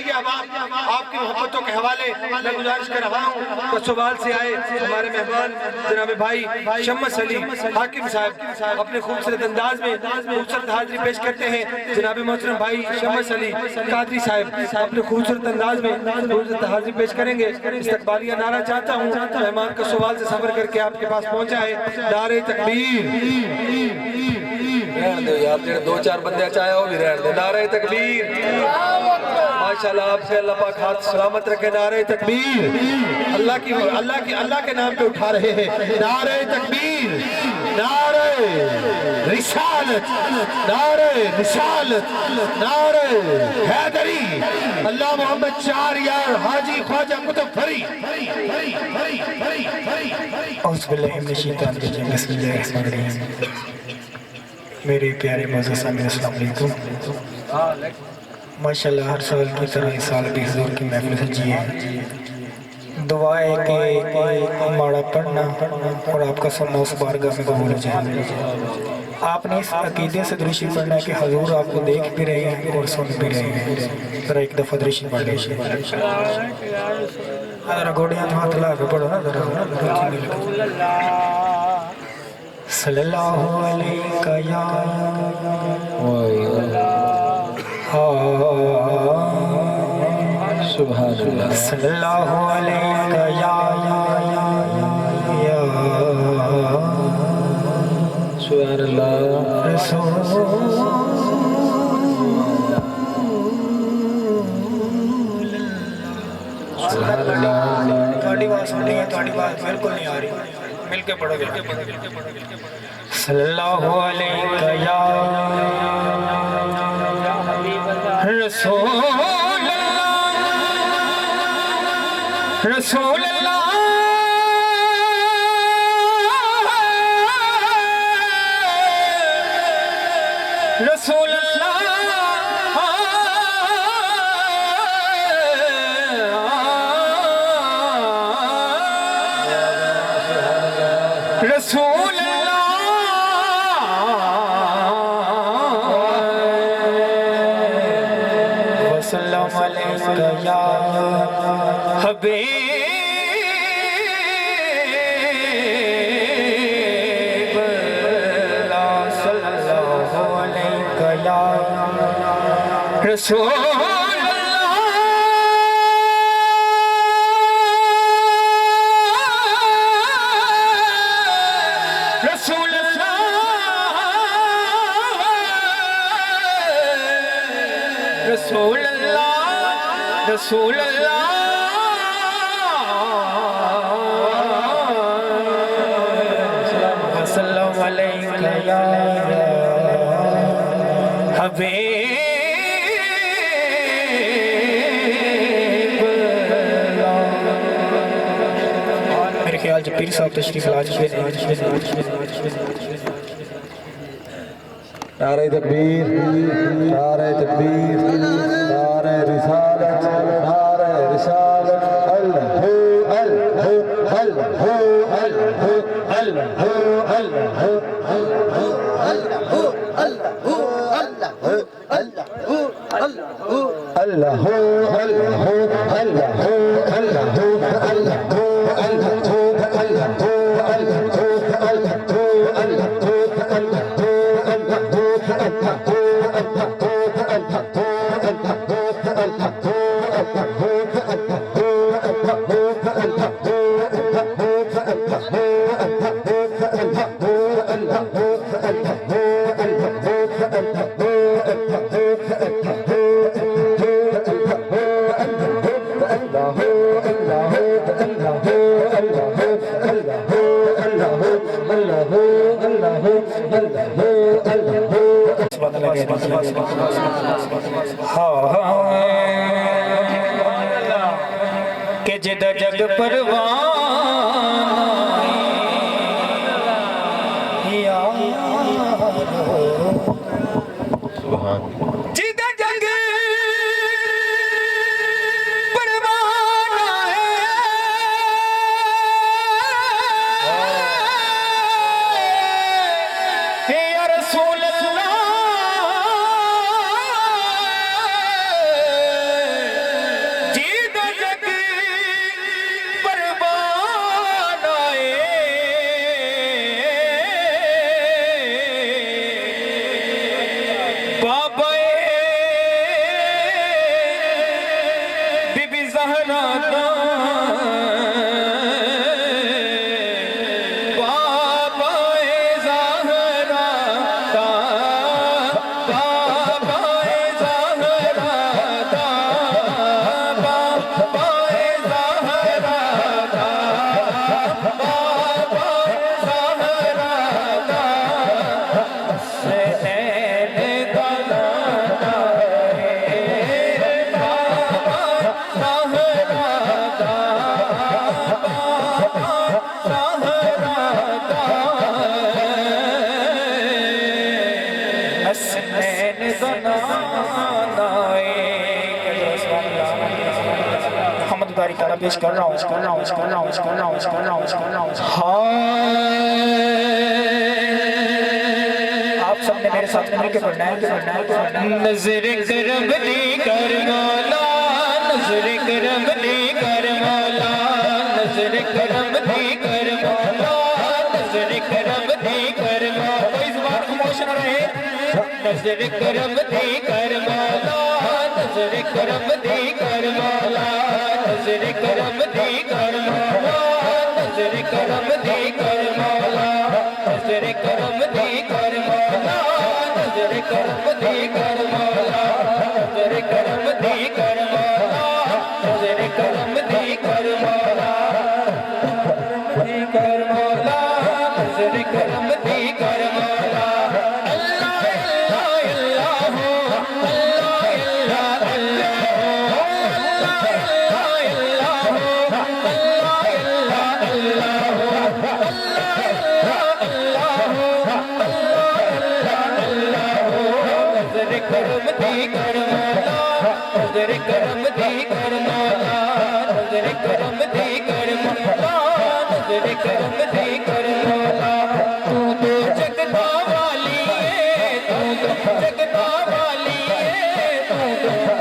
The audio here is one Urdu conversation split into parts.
آئیے اب آپ کی محبتوں کے حوالے میں گزارش کر رہا ہوں تو سوال سے آئے ہمارے مہمان جناب بھائی شمس علی حاکم صاحب اپنے خوبصورت انداز میں خوبصورت حاضری پیش کرتے ہیں. جناب محترم بھائی شمس علی قادری صاحب اپنے خوبصورت انداز میں خوبصورت حاضری پیش کریں گے. استقبالیہ نعرہ چاہتا ہوں مہمان کا سوال سے سفر کر کے آپ کے پاس پہنچا ہے. نعرہ تکبیر. رہن دے یار جڑے دو چار بندے چاہے ہو بھی رہن دے. نعرہ تکبیر. ماشاءاللہ آپ سے اللہ پاک ہاتھ سلامت رکھے. نعرہ تکبیر. اللہ کے نام پہ اٹھا رہے ہیں. نعرہ تکبیر. نعرہ رسالت. نعرہ رسالت. نعرہ حیدری. اللہ محمد چار یار حاجی خواجہ قطب فری. اعوذ باللہ من الشیطان الرجیم. بسم اللہ الرحمن الرحیم. میرے پیارے معزز سامعین السلام علیکم. ماشاءاللہ ہر سال کی طرح اس سال بھی حضور کی محفل سجی ہے. دعا ہے کہ ہمارا پڑھنا اور آپ کا سننا اس بارگاہ میں قبول ہو جائے. آپ نے اس عقیدے سے درود شریف پڑھنا ہے کہ حضور آپ کو دیکھ بھی رہے ہیں اور سن بھی رہے ہیں. ذرا ایک دفعہ درود شریف پڑھ لیجیے. ذرا گوڑیاں تو ہاتھ لا کے پڑھو نا. صلی اللہ علیہ یا سبحان اللہ. صلی اللہ علیہ یا سبحان اللہ. رسول سبحان اللہ. تھوڑی بات سن رہی ہے, تھوڑی بات بالکل نہیں آ رہی. مل کے پڑھو گے. صلی اللہ علیہ یا رسول اللہ. رسول اللہ. رسول اللہ. رسول اللہ. وسلم علیہ یا حبیب اللہ. صلی اللہ علیہ یا رسول رسول اللہ. رسول اللہ. وسلم علیہ یا حبیب اللہ. میرے خیال سے پیر صاحب تشریف لا چکے. نعرہ تکبیر. نعرہ تکبیر. نعرہ رسالت. نعرہ رسالت. اللہ اللہ اللہ اللہ اللہ کہ جد جگ پروان یا سبحان. جد جگ پروان ہے یا رسول اللہ. زہرا دا بابا زہرا دا بابا زہرا دا بابا زہرا دا بابا زہرا دا سین گلا حمد باری تعالیٰ پیش کر رہا ہوں آپ سب نے میرے ساتھ مل کے پڑھنا ہے نظر کرم دی کر مولا نظر کرم دی کر مولا نظر کرم دی کر مولا نظر کرم دی کر مولا کوئی زبان خاموش نہ رہے نظر کرم دی کر مولا نظر کرم دی کر مولا نظر کرم دی کر مولا نظر کرم دی کر مولا نظر کرم دی کر مولا نظر کرم دی کر مولا نظر کرم دی کر مولا نظر کرم دی کر مولا دی کر مولا نظر کرم دی کر مولا اللہ اللہ اللہ اللہ کرم دی کر مولا نظر کرم دی کر مولا نظر کرم دی کر مولا نظر کرم دی کر مولا تو جگتا والی ہے تو جگتا والی ہے تو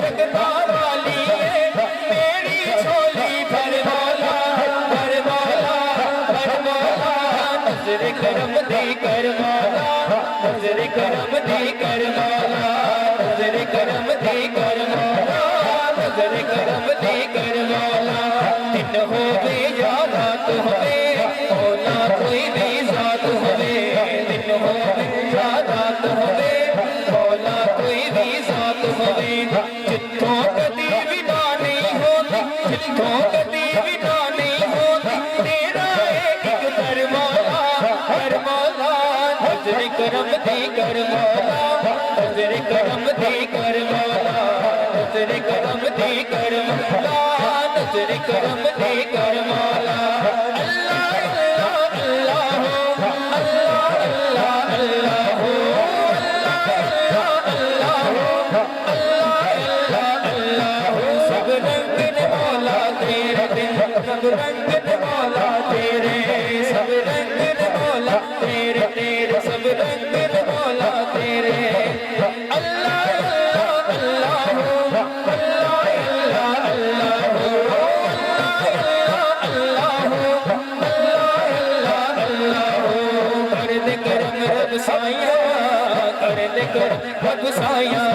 جگتا والی ہے میری چھولی بھر مولا بھر مولا بھر مولا نظر کرم دی کر مولا نظر کرم دی کر مولا نظر کرم دی کر مولا نظر کرم دی کر مولا دن ہوئے یا رات ہوئے مولا کوئی بھی ذات ہوئے دن ہوئے یا رات ہوئے مولا کوئی بھی ذات ہوئے جتوں کدی ودا نہیں ہوتی جتوں کدی ودا نہیں ہوتی تیرا ایک در مولا کر مولا نظر کرم دی کر مولا نظر کرم دی کر مولا نظر کرم دی کر مولا نظر کرم دی کر مولا اللہ اللہ اللہ اللہ اللہ سب رنگ مولا تیرے سب رنگ مولا تیرے سب رنگ مولا تیرے تیرے سب رنگ مولا تیرے اللہ اللہ اللہ اللہ کر دے کرم رب سائیاں کر دے کرم رب سائیاں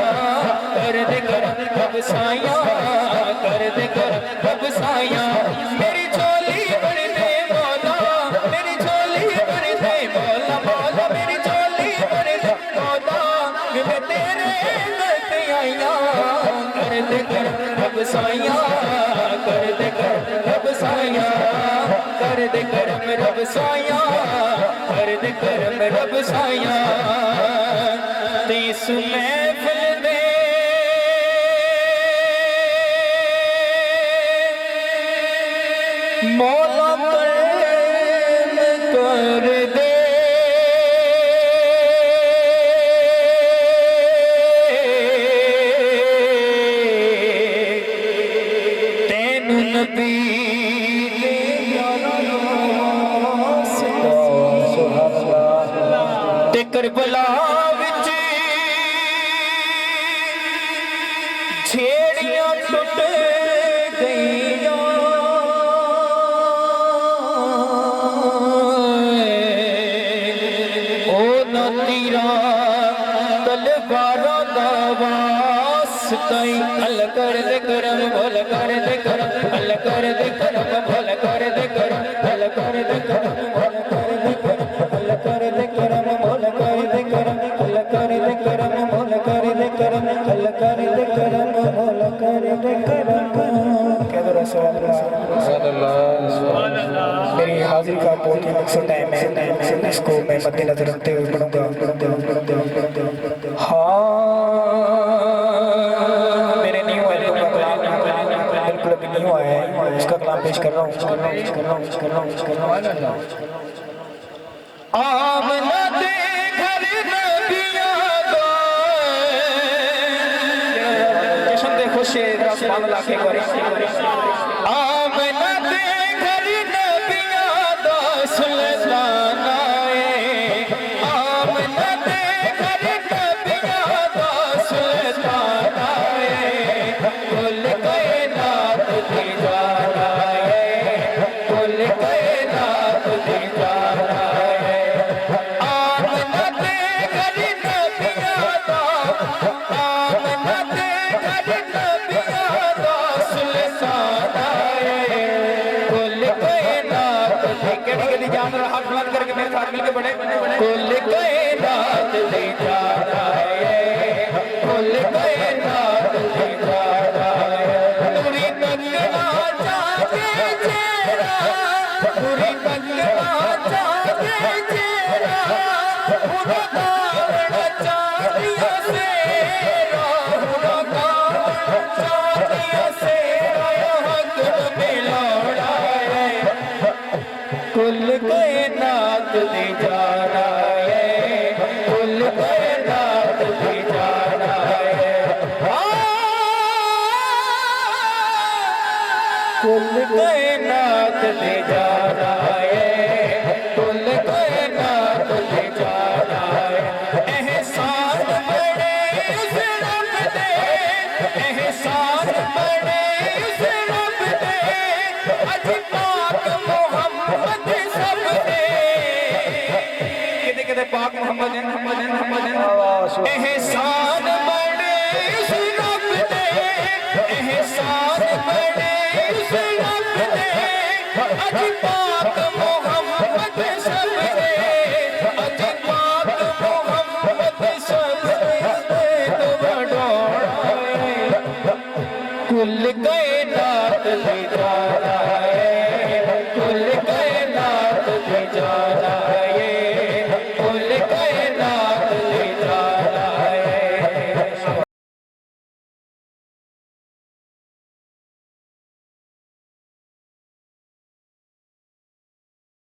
کر دے کرم رب سائیاں کر دے کرم رب سائیاں میری جھولی بھر دے مولا میری جھولی بھر دے مولا مولا میری جھولی بھر دے مولا میں تیرے در پہ آئیاں کر دے کرم رب سائیاں کر دے کرم رب سائیاں کر دے کرم رب سائیاں کر دے کرم رب سائیاں تیس محفل میں مولا کرم کر دے تینو نبی تے کربلا وچ جھیڑیاں ٹوٹ گئیاں او نہ تیرا تلواراں دا واسطہ الگ کر دے کرم مولا کر دے کرم اللہ کر دے کرم مولا کر دے کرم اللہ کر دے کرم مولا کر دے کرم اللہ کر دے کرم مولا کر دے کرم اللہ کر دے کرم مولا کر دے کرم اللہ کر دے کرم مولا کر دے کرم کہہ دو رسول اللہ صلی اللہ میری حاضری کا بہت ہی مقصد ٹائم ہے اس کو میں مد نظر رکھتے ہوئے پڑھوں گا میرے نہیں ہوا ہے بالکل ابھی نہیں ہوا ہے اس کا کلام پیش کر رہا ہوں آمنہ دے گھر نبیاں گئے جشن دے خوشی سبحان اللہ کے گوری آمنہ دے گھر نبیاں دا سلطان آئے آمنہ دے گھر نبیاں دا سلطان آئے کل کائنات دی جان آئے کل کائنات دی جان آئے آمنہ دے گھر نبیاں دا آمنہ دے گھر نبیاں دا سلطان آئے کل کائنات دی کہڑی جان رہا ہاتھ بلند کر کے میرے ساتھ مل کے بڑھے کل کائنات دی جان آئے کل کائنات دی جان آئے پوری تکنا چاہتے چہرہ پوری تکنا چاہتے چہرہ پورا داوڑ چاہتیا سیرہ پورا داوڑ چاہتیا سیرہ حق میں لوڑا ہے کل کائنات دی جان آئے کل کائنات دی جان آئے کل کائنات دی جان آئے کل کائنات دی جان آئے احسان بڑے اس رب دے احسان بڑے اس رب دے اج پاک محمد سب دے کدے پاک محمد احسان بڑے اس رب دے احسان بڑے اس رب دے اج پاک محمد سب دے اج پاک محمد سب دے تو بڑھوڑا ہے کل کائنات دی جان آئے